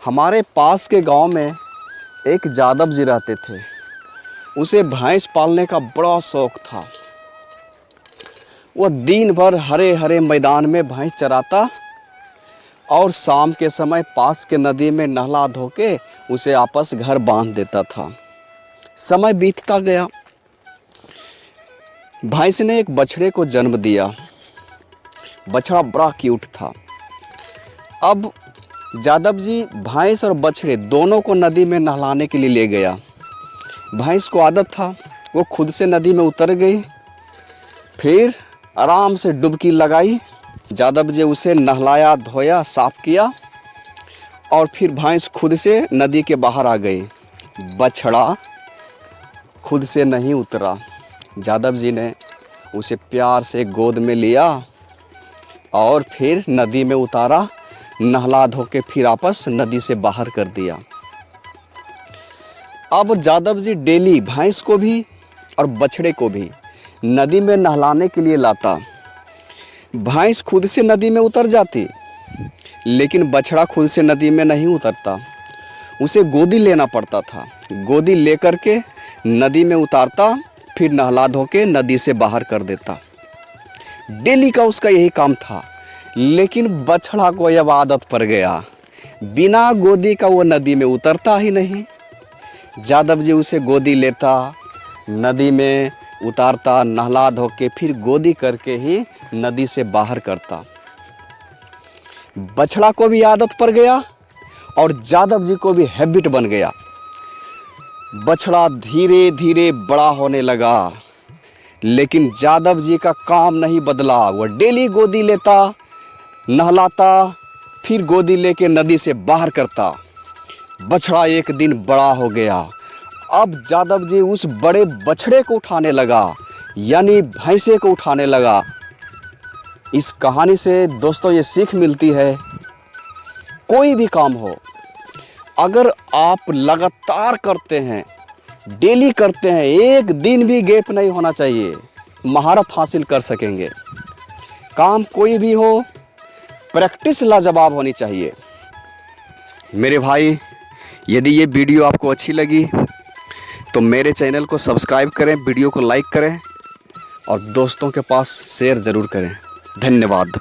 हमारे पास के गांव में एक जादव जी रहते थे। उसे भैंस पालने का बड़ा शौक था। वह दिन भर हरे हरे मैदान में भैंस चराता और शाम के समय पास के नदी में नहला धो के उसे वापस घर बांध देता था। समय बीतता गया। भैंस ने एक बछड़े को जन्म दिया। बछड़ा बड़ा क्यूट था। अब जादव जी भैंस और बछड़े दोनों को नदी में नहलाने के लिए ले गया। भैंस को आदत था, वो खुद से नदी में उतर गई, फिर आराम से डुबकी लगाई। जादव जी उसे नहलाया, धोया, साफ किया और फिर भैंस खुद से नदी के बाहर आ गई। बछड़ा खुद से नहीं उतरा। जादव जी ने उसे प्यार से गोद में लिया और फिर नदी में उतारा, नहला धो के फिर वापस नदी से बाहर कर दिया। अब जादव जी डेली भैंस को भी और बछड़े को भी नदी में नहलाने के लिए लाता। भैंस खुद से नदी में उतर जाती, लेकिन बछड़ा खुद से नदी में नहीं उतरता। उसे गोदी लेना पड़ता था। गोदी लेकर के नदी में उतारता, फिर नहला धो के नदी से बाहर कर देता। डेली का उसका यही काम था। लेकिन बछड़ा को अब आदत पड़ गया, बिना गोदी का वो नदी में उतरता ही नहीं। जादव जी उसे गोदी लेता, नदी में उतारता, नहला धो के फिर गोदी करके ही नदी से बाहर करता। बछड़ा को भी आदत पड़ गया और जादव जी को भी हैबिट बन गया। बछड़ा धीरे धीरे बड़ा होने लगा, लेकिन जादव जी का काम नहीं बदला। वह डेली गोदी लेता, नहलाता, फिर गोदी लेके नदी से बाहर करता। बछड़ा एक दिन बड़ा हो गया। अब जादव जी उस बड़े बछड़े को उठाने लगा, यानी भैंसे को उठाने लगा। इस कहानी से दोस्तों ये सीख मिलती है, कोई भी काम हो, अगर आप लगातार करते हैं, डेली करते हैं, एक दिन भी गैप नहीं होना चाहिए, महारत हासिल कर सकेंगे। काम कोई भी हो, प्रैक्टिस लाजवाब होनी चाहिए। मेरे भाई, यदि ये वीडियो आपको अच्छी लगी तो मेरे चैनल को सब्सक्राइब करें, वीडियो को लाइक करें और दोस्तों के पास शेयर ज़रूर करें। धन्यवाद।